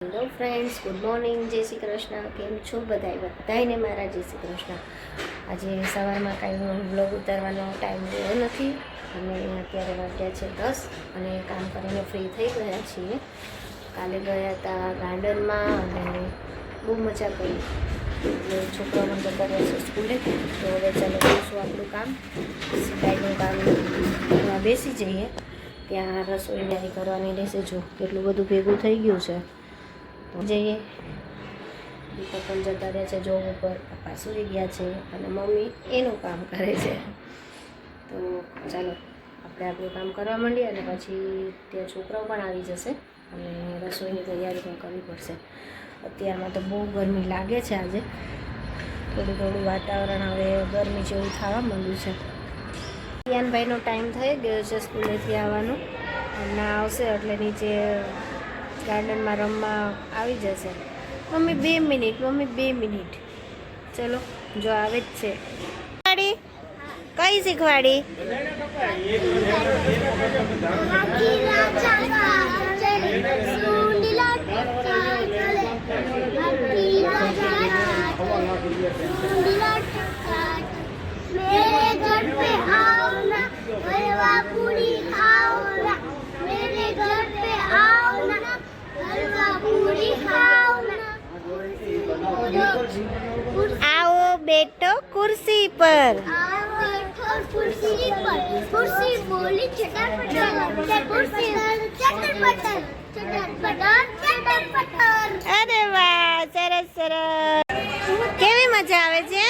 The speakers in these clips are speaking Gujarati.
હેલો ફ્રેન્ડ્સ, ગુડ મોર્નિંગ, જય શ્રી કૃષ્ણ. કેમ છો બધાને મારા જય શ્રી કૃષ્ણ. આજે સવારમાં કાંઈ વ્લોગ ઉતારવાનો ટાઈમ રહ્યો નથી અને અત્યારે વાગ્યા છે 10 અને કામ કરીને ફ્રી થઈ ગયા છીએ. કાલે ગયા હતા ગાર્ડનમાં અને બહુ મજા કરી. એટલે છોકરાઓને જતા રહ્યા છે સ્કૂલે, તો હવે ચાલો કરીશું આપણું કામ, સિલાઈનું કામ કરવા બેસી જઈએ. ત્યાં રસોઈ તૈયારી કરવાની રહેશે. જો કેટલું બધું ભેગું થઈ ગયું છે. તો જઈએ. દીપક પણ જતા રહ્યા છે જોબ ઉપર, પપ્પા સૂઈ ગયા છે અને મમ્મી એનું કામ કરે છે. તો ચાલો આપણે આપણું કામ કરવા માંડીએ અને પછી ત્યાં છોકરાઓ પણ આવી જશે અને રસોઈની તૈયારી પણ કરવી પડશે. અત્યારમાં તો બહુ ગરમી લાગે છે. આજે થોડું વાતાવરણ હવે ગરમી જેવું થવા માંડ્યું છે. યાનભાઈનો ટાઈમ થઈ ગયો છે સ્કૂલેથી આવવાનો. હમણાં આવશે એટલે નીચે ગાર્ડનમાં રમવા આવી જશે. Mummy 2 minute, mummy 2 minute. ચલો, જો આવે જ છે. કઈ શીખવાડી? आओ बैठो कुर्सी पर. कुर्सी बोली चटर पटर, कुर्सी चटर पटर, चटर पटर, चटर पटर. અરે વાહ, સરસ સરસ. કેવી મજા આવે છે?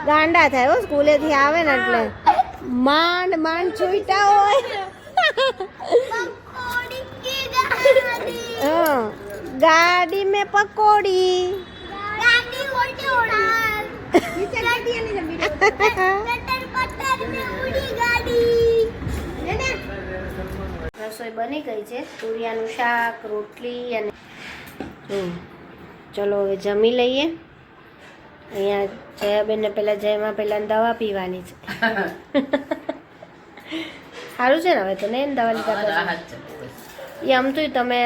ગાંડા થાય હો, સ્કૂલેથી આવે ને એટલે માંડ માંડ છૂટા હોય. पकौड़ी की गाड़ी, गाड़ी में पकौड़ी. गाड़ी उड़ी उड़ान, गाड़ी ने जमीन चटर पटर में उड़ी गाड़ी. રસોઈ બની ગઈ છે. તુરિયાનું શાક, રોટલી અને ચલો હવે જમી લઈએ. અહીંયા જયાબેનને પહેલાં દવા પીવાની છે. સારું છે ને હવે તો નહીં દવા લીધા પછી? એ આમ તો તમે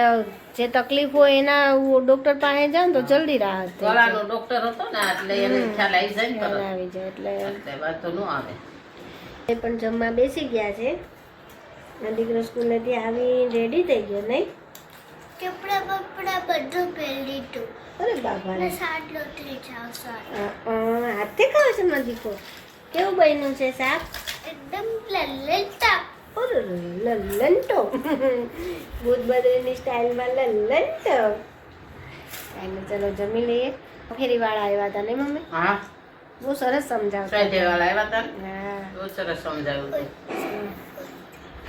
જે તકલીફ હોય એના ડોક્ટર પાસે જાઓ ને તો જલ્દી રાહત થઈ જાય. ડોક્ટર હતો ને એટલે એને ખ્યાલ આવી જાય ને તરત. આવી જાય એટલે વાંધો ન આવે. એ પણ જમવા બેસી ગયા છે. દીકરો સ્કૂલેથી આવી રેડી થઈ ગયો નહીં? કપડા બપડા બધું પહેરી લીધું. અરે બાબા, સાડલો થઈ જાવ સર. હાથે ખાવ છે મારો દીકરો? કેવું બન્યું છે શાક? એકદમ લલલતા. લલ્લંટો. ભૂત બદરીની સ્ટાઇલમાં લલ્લંટો. એટલે ચલો જમી લઈએ. ફેરીવાળા આવ્યા હતા ને મમ્મી? હા, બહુ સરસ સમજાવતા. ફ્રાઈડે વાળા આવ્યા હતા ને, હા, બહુ સરસ સમજાવ્યું હતું.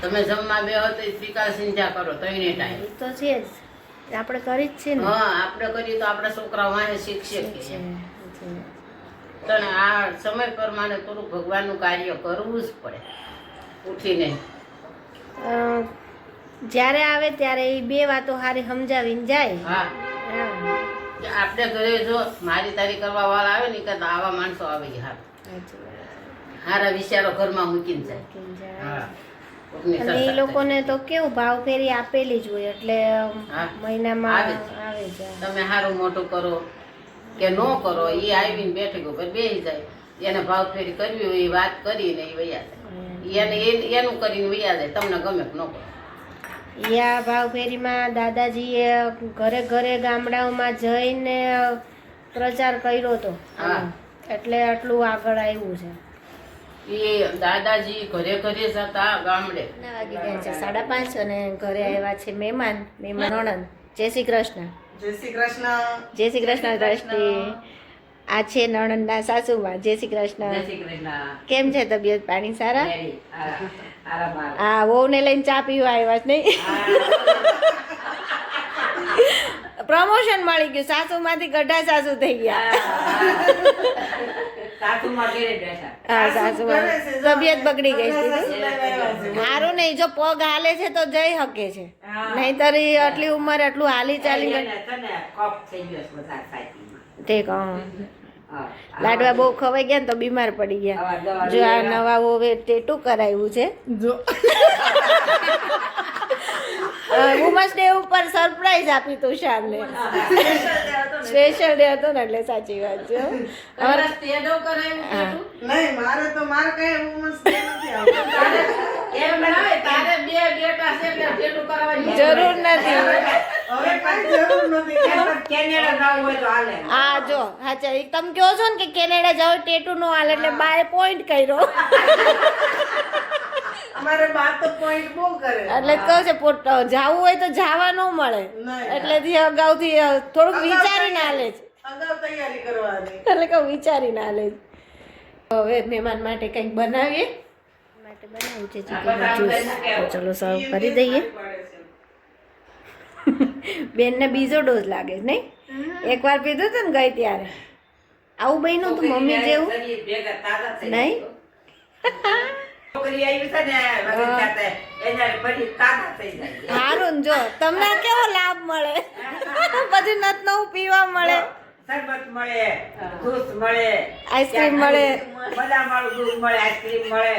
તમે જમવા બે તો ત્રિકાળ સિંધ્યા કરો તો એને ટાઈમ. એ તો છે જ, આપણે કરી જ છે ને. હા, આપણે કરીએ તો આપણા છોકરાઓ વાંહે શીખશે કે છે. તને આ સમય પ્રમાણે થોડું ભગવાનનું કાર્ય કરવું જ પડે. ઉઠીને જ્યારે આવે ત્યારે એ બે વાતો હારી સમજાવીને જાય. હા, હા, કે આપણે ઘરે જો મારી તારી કરવા વાળા આવે ને કે આવા માણસો આવે હાર સાચી વાત. હારા વિચારો ઘરમાં મૂકીને જાય. મૂકીને જાય. હા, કોકની અને એ સરકાર લોકોને તો કેવું ભાવ ફેરી આપેલી જ હોય એટલે હા, મહિનામાં આવે જ. આવે જાય. તમે સારું મોટું કરો કે ન કરો, એ આવીને બેઠક ઉપર બેસી જાય. એને ભાવ ફેરી કરવી હોય એ વાત કરીને એ વયા જાય. એનું કરીને વયા જાય. તમને ગમે કે ન કરો. યા ભાવ ફેરીમાં દાદાજીએ ઘરે ઘરે ગામડાઓમાં જઈને પ્રચાર કર્યો હતો. હા. એટલે આટલું આગળ આવ્યું છે. એ દાદાજી ઘરે ઘરે જતા ગામડે. વાગી ગયા છે 5:30 અને ઘરે આવ્યા છે મહેમાન નણંદ. જય શ્રી કૃષ્ણ. જય શ્રી કૃષ્ણ. જય શ્રી કૃષ્ણ દ્રષ્ટિ. આ છે નણંદના સાસુમાં. જય શ્રી કૃષ્ણ. કેમ છે તબિયત પાણી સારા? હા, વહુને લઈને ચા પીવા આવ્યા છે નહીં? પ્રમોશન મળી ગયું, સાસુમાંથી ગઢા સાસુ થઈ ગયા. હા, સાસુમાં તબિયત બગડી ગઈ છે. સારું નહીં, જો પગ હાલે છે તો જઈ શકે છે, નહીતર આટલી ઉંમરે આટલું હાલી ચાલી તે કહું લાડવા બહુ ખવાઈ ગયા ને તો બીમાર પડી ગયા. જો આ નવા હવે ટેટુ કરાવ્યું છે. જો વુમન્સ ડે ઉપર સરપ્રાઈઝ આપી તુષારને. સ્પેશિયલ ડે હતો ને એટલે સાચી વાત છે. નહીં મારે તો મારે કઈ વુમન્સ ડે નથી આવતો. જરૂર નથી. હવે કઈ જરૂર નથી. કેનેડા જવું હોય તો હાલે. હા જો હાચા તમે કહો છો ને કે કેનેડા જાવ ટેટુ નો હાલ એટલે બાય પોઈન્ટ કર્યો અમારે બા તો પોઈન્ટ બહુ કરે. એટલે કહું છે જાવું હોય તો જવા ન મળે એટલેથી અગાઉથી થોડુંક વિચારીને હાલે જ. અગાઉ તૈયારી કરવાની. એટલે કહું વિચારીને હાલે જ. હવે મહેમાન માટે કંઈક બનાવીએ. માટે બનાવ્યું છે ચીકીનો જ્યુસ. તો ચલો સર્વ કરી દઈએ. બેનને બીજો ડોઝ લાગે છે નહીં? એકવાર પીધું હતું ને ગઈ ત્યારે આવું બન્યું તું મમ્મી જેવું નહીં? છોકરી આવી છે ને વગર જાતે એને પછી તાજા થઈ જાય. સારું ને જો તમને કેવો લાભ મળે. બધું નત નવું પીવા મળે, શરબત મળે, જ્યુસ મળે, આઈસ્ક્રીમ મળે. બદામ વાળું દૂધ મળે, આઈસ્ક્રીમ મળે.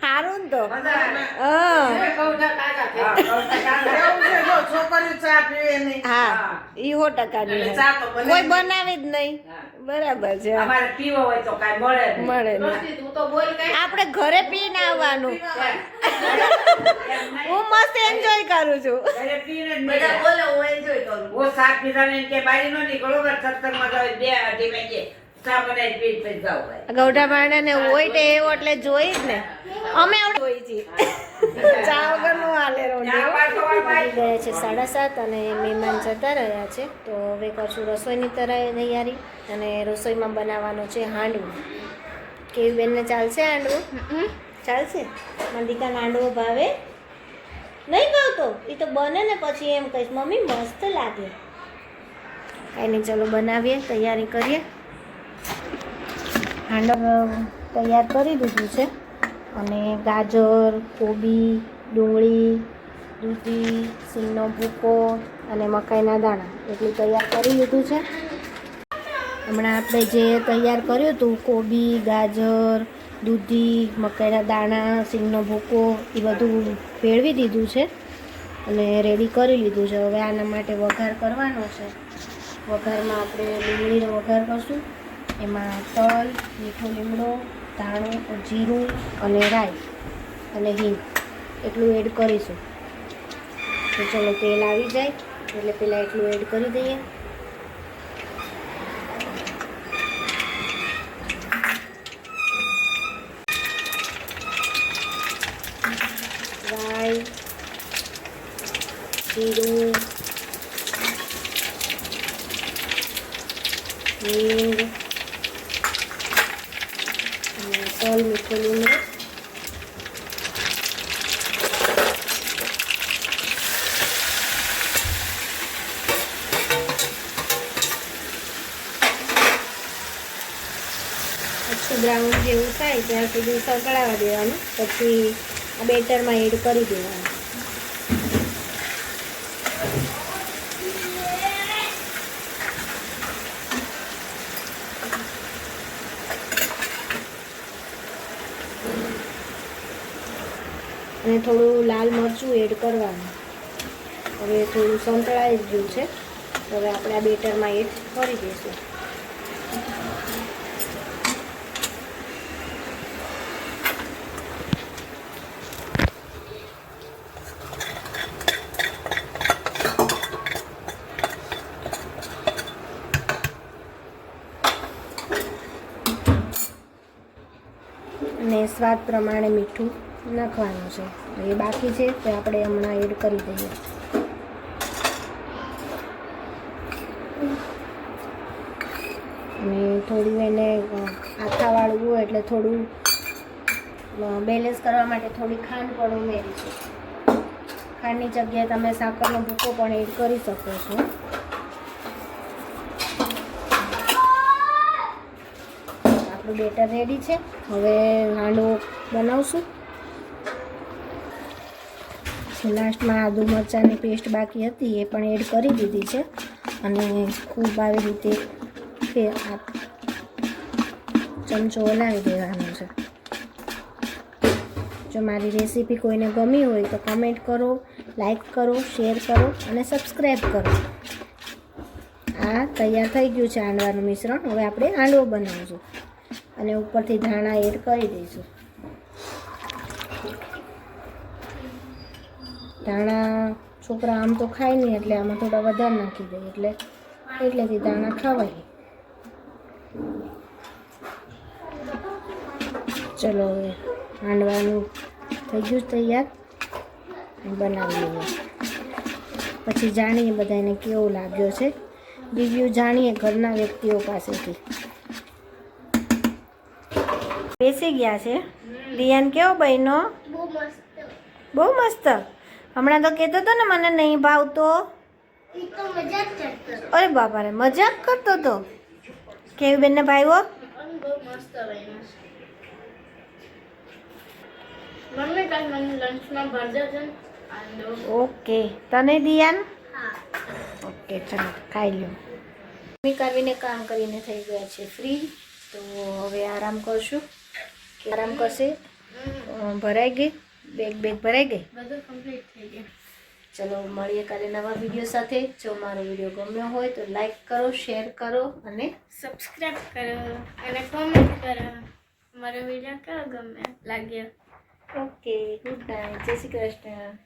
સારું ને તો મજા હા એવું છે જો છોકરીઓ ચા પીવે નહીં. હા ઈ 100% એટલે ચા તો બને કોઈ બનાવે જ નહીં. બરાબર છે. અમારે પીવો હોય તો કાંઈ મળે નહીં. મળે નહીં. તું તો બોલ કઈ. આપણે ઘરે પીને આવવાનું. હું મસ્ત એન્જોય કરું છું. ઘરે પીને જ મજા. હું શાક પીધાને કે બારી નો નીકળો ને સત્સંગમાં જાવ 2-2:30 વાગે ચા બનાવી પી પછી જાવ ભાઈ. ગૌઢા માણને હોય તે એવો એટલે જોઈ જ ને. અમે આવડે જોઈ છીએ. ચા વગરનું હાલે ચા રોંઢો. પાછો વાળ ભાઈ. ગયા છે 7:30 અને મહેમાન જતા રહ્યા છે. તો હવે કરશું રસોઈની તૈયારી. અને રસોઈમાં બનાવવાનું છે હાંડવું. કેવી બેનને ચાલશે હાંડવું? ચાલશે. મારા દીકરાને હાંડવો ભાવે નહીં? ભાવતો એ તો બને ને પછી એમ કહીશ મમ્મી મસ્ત લાગે. કાંઈ નહીં ચલો બનાવીએ, તૈયારી કરીએ. હાંડવ તૈયાર કરી દીધું છે. અને ગાજર, કોબી, ડુંગળી, દૂધી, સિંગનો ભૂકો અને મકાઈના દાણા એટલું તૈયાર કરી લીધું છે. હમણાં આપણે જે તૈયાર કર્યું હતું કોબી, ગાજર, દૂધી, મકાઈના દાણા, સિંગનો ભૂકો એ બધું ભેળવી દીધું છે અને રેડી કરી લીધું છે. હવે આના માટે વઘાર કરવાનો છે. વઘારમાં આપણે ડુંગળીનો વઘાર કરશું. એમાં તલ, મીઠો લીમડો, ધાણું, જીરું અને રાઈ અને હિંગ એટલું એડ કરીશું. તો ચલો તેલ આવી જાય એટલે પહેલાં એટલું એડ કરી દઈએ. રાઈ, જીરું, હિંગ અને તલ, મીઠો લીમડો. પછી બ્રાઉન જેવું થાય ત્યાં સુધી સકળાવા દેવાનું. પછી આ બેટરમાં એડ કરી દેવાનું. અને થોડું લાલ મરચું એડ કરવાનું. હવે થોડું સંતળાઈ જ ગયું છે. હવે આપણે આ બેટરમાં એડ કરી દઈશું. અને સ્વાદ પ્રમાણે મીઠું નાખવાનું છે. એ બાકી છે તો આપણે હમણાં એડ કરી દઈએ. અને થોડું એને આથાવાળું હોય એટલે થોડું બેલેન્સ કરવા માટે થોડી ખાંડ પણ ઉમેરીશું. ખાંડની જગ્યાએ તમે સાકરનો ભૂકો પણ એડ કરી શકો છો. આપણું બેટર રેડી છે. હવે હાંડવો બનાવશું. લાસ્ટમાં આદુ મરચાંની પેસ્ટ બાકી હતી એ પણ એડ કરી દીધી છે. અને ખૂબ આવી રીતે કે આ ચમચો હલાવી દેવાનો છે. જો મારી રેસીપી કોઈને ગમી હોય તો કમેન્ટ કરો, લાઈક કરો, શેર કરો અને સબસ્ક્રાઈબ કરો. આ તૈયાર થઈ ગયું છે હાંડવાનું મિશ્રણ. હવે આપણે હાંડવો બનાવીશું અને ઉપરથી ધાણા એડ કરી દઈશું. ધાણા છોકરા આમ તો ખાય નહીં એટલે આમાં થોડા વધારે નાખી દઈએ એટલેથી ધાણા ખવાય. ચલો હવે હાંડવાનું થઈ ગયું તૈયાર, બનાવી લઈએ. પછી જાણીએ બધાને કેવો લાગ્યો છે. રિવ્યૂ જાણીએ ઘરના વ્યક્તિઓ પાસેથી. બેસી ગયા છે. રિયાન કેવો બહેનો? બહુ મસ્ત. બહુ મસ્ત. હમણાં તો કહેતો હતો ને મને નહીં ભાવતો. ઈ તો મજાક કરતો. અરે બાપા રે, મજાક કરતો હતો. કેવી બેનને ભાવ્યો? બહુ મસ્ત બન્યો છે. મમ્મી કાલ મને લંચમાં બર્ગર છે આંડો. ઓકે, તને દિયાન? હા. ઓકે, ચાલો ખાઈ લો. મમ્મી કાવીને કામ કરીને થઈ ગયા છે ફ્રી, તો હવે આરામ કરશું. આરામ કરશે. ભરાઈ ગઈ બેગ ભરાઈ ગઈ. બધું કમ્પ્લીટ થઈ ગયું. ચલો મળીએ કાલે નવા વિડીયો સાથે. જો મારો વિડીયો ગમ્યો હોય તો લાઈક કરો, શેર કરો અને સબસ્ક્રાઇબ કરો અને કોમેન્ટ કરો. મારો વિડીયો કેવો ગમે લાગ્યો. ઓકે, ગુડ નાઇટ, જય શ્રી કૃષ્ણ.